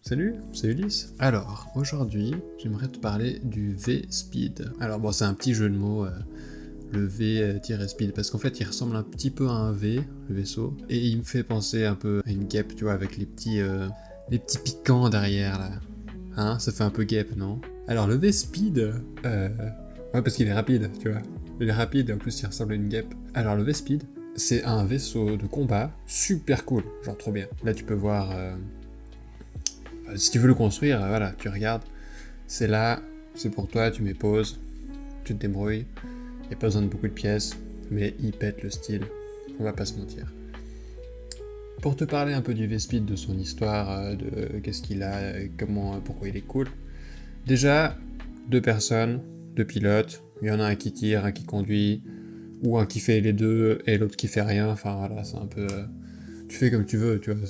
Salut, c'est Ulysse. Alors, aujourd'hui, j'aimerais te parler du V-Speed. Alors bon, c'est un petit jeu de mots, le V-Speed, parce qu'en fait, il ressemble un petit peu à un V, le vaisseau, et il me fait penser un peu à une guêpe, tu vois, avec les petits piquants derrière, là. Hein, ça fait un peu guêpe, non? Alors, le V-Speed, ouais, parce qu'il est rapide, tu vois. Il est rapide, et en plus, il ressemble à une guêpe. Alors, le V-Speed, c'est un vaisseau de combat super cool, genre trop bien. Là, tu peux voir... si tu veux le construire, voilà, tu regardes, c'est là, c'est pour toi, tu mets pause, tu te débrouilles, il n'y a pas besoin de beaucoup de pièces, mais il pète le style, on va pas se mentir. Pour te parler un peu du V-Speed, de son histoire, de qu'est-ce qu'il a, comment, pourquoi il est cool, déjà, 2 personnes, 2 pilotes, il y en a un qui tire, un qui conduit, ou un qui fait les deux et l'autre qui fait rien, enfin voilà, c'est un peu... tu fais comme tu veux, tu vois,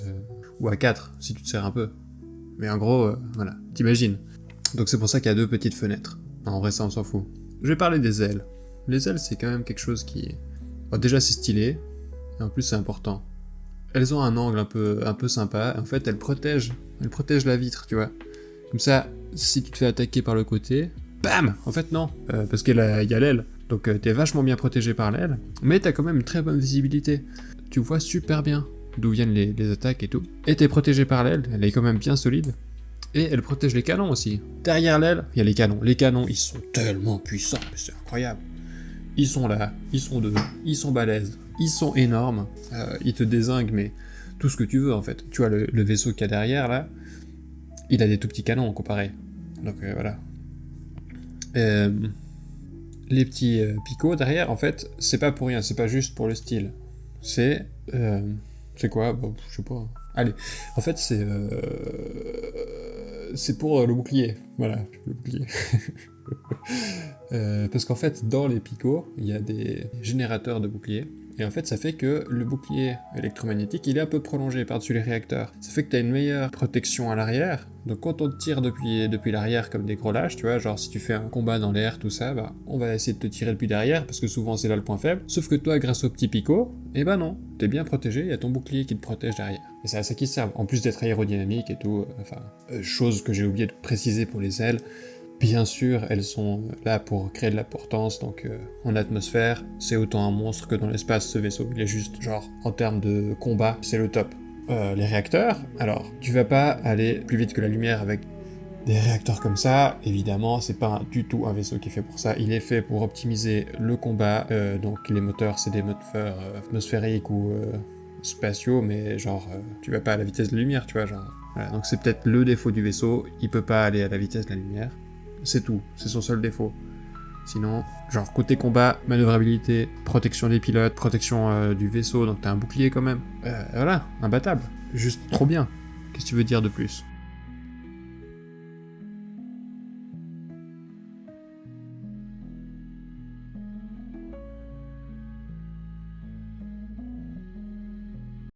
ou à 4, si tu te sers un peu. Mais en gros, voilà, t'imagines. Donc c'est pour ça qu'il y a 2 petites fenêtres. En vrai, ça, on s'en fout. Je vais parler des ailes. Les ailes, c'est quand même quelque chose qui... Bon, déjà, c'est stylé, et en plus, c'est important. Elles ont un angle un peu sympa, en fait, elles protègent la vitre, tu vois. Comme ça, si tu te fais attaquer par le côté, bam! En fait, non, parce qu'il y a l'aile. Donc t'es vachement bien protégé par l'aile, mais t'as quand même une très bonne visibilité. Tu vois super bien d'où viennent les attaques et tout. Et t'es protégé par l'aile, elle est quand même bien solide. Et elle protège les canons aussi. Derrière l'aile, il y a les canons. Les canons, ils sont tellement puissants, mais c'est incroyable. Ils sont là, ils sont 2, ils sont balèzes, ils sont énormes. Ils te dézinguent, mais tout ce que tu veux en fait. Tu vois, le vaisseau qu'il y a derrière là, il a des tout petits canons comparé. Donc voilà. Les petits picots derrière, en fait, c'est pas pour rien, c'est pas juste pour le style. C'est... c'est quoi? Bon, je sais pas. Allez, en fait, c'est pour le bouclier. Voilà, le bouclier. Parce qu'en fait, dans les picots, il y a des générateurs de boucliers. Et en fait, ça fait que le bouclier électromagnétique, il est un peu prolongé par-dessus les réacteurs. Ça fait que tu as une meilleure protection à l'arrière. Donc quand on te tire depuis l'arrière comme des gros lâches, tu vois, genre si tu fais un combat dans l'air, tout ça, bah on va essayer de te tirer depuis derrière, parce que souvent c'est là le point faible. Sauf que toi, grâce au petit picot, eh ben non, t'es bien protégé, il y a ton bouclier qui te protège derrière. Et c'est à ça qu'ils servent, en plus d'être aérodynamique et tout, chose que j'ai oublié de préciser pour les ailes. Bien sûr, elles sont là pour créer de la portance, donc en atmosphère, c'est autant un monstre que dans l'espace, ce vaisseau. Il est juste, genre, en termes de combat, c'est le top. Les réacteurs, alors, tu vas pas aller plus vite que la lumière avec des réacteurs comme ça, évidemment, c'est pas du tout un vaisseau qui est fait pour ça, il est fait pour optimiser le combat, donc les moteurs, c'est des moteurs atmosphériques ou spatiaux, mais genre, tu vas pas à la vitesse de la lumière, tu vois, genre... Voilà, donc c'est peut-être le défaut du vaisseau, il peut pas aller à la vitesse de la lumière. C'est tout, c'est son seul défaut. Sinon, genre côté combat, manœuvrabilité, protection des pilotes, protection du vaisseau, donc t'as un bouclier quand même. Voilà, imbattable. Juste trop bien. Qu'est-ce que tu veux dire de plus ?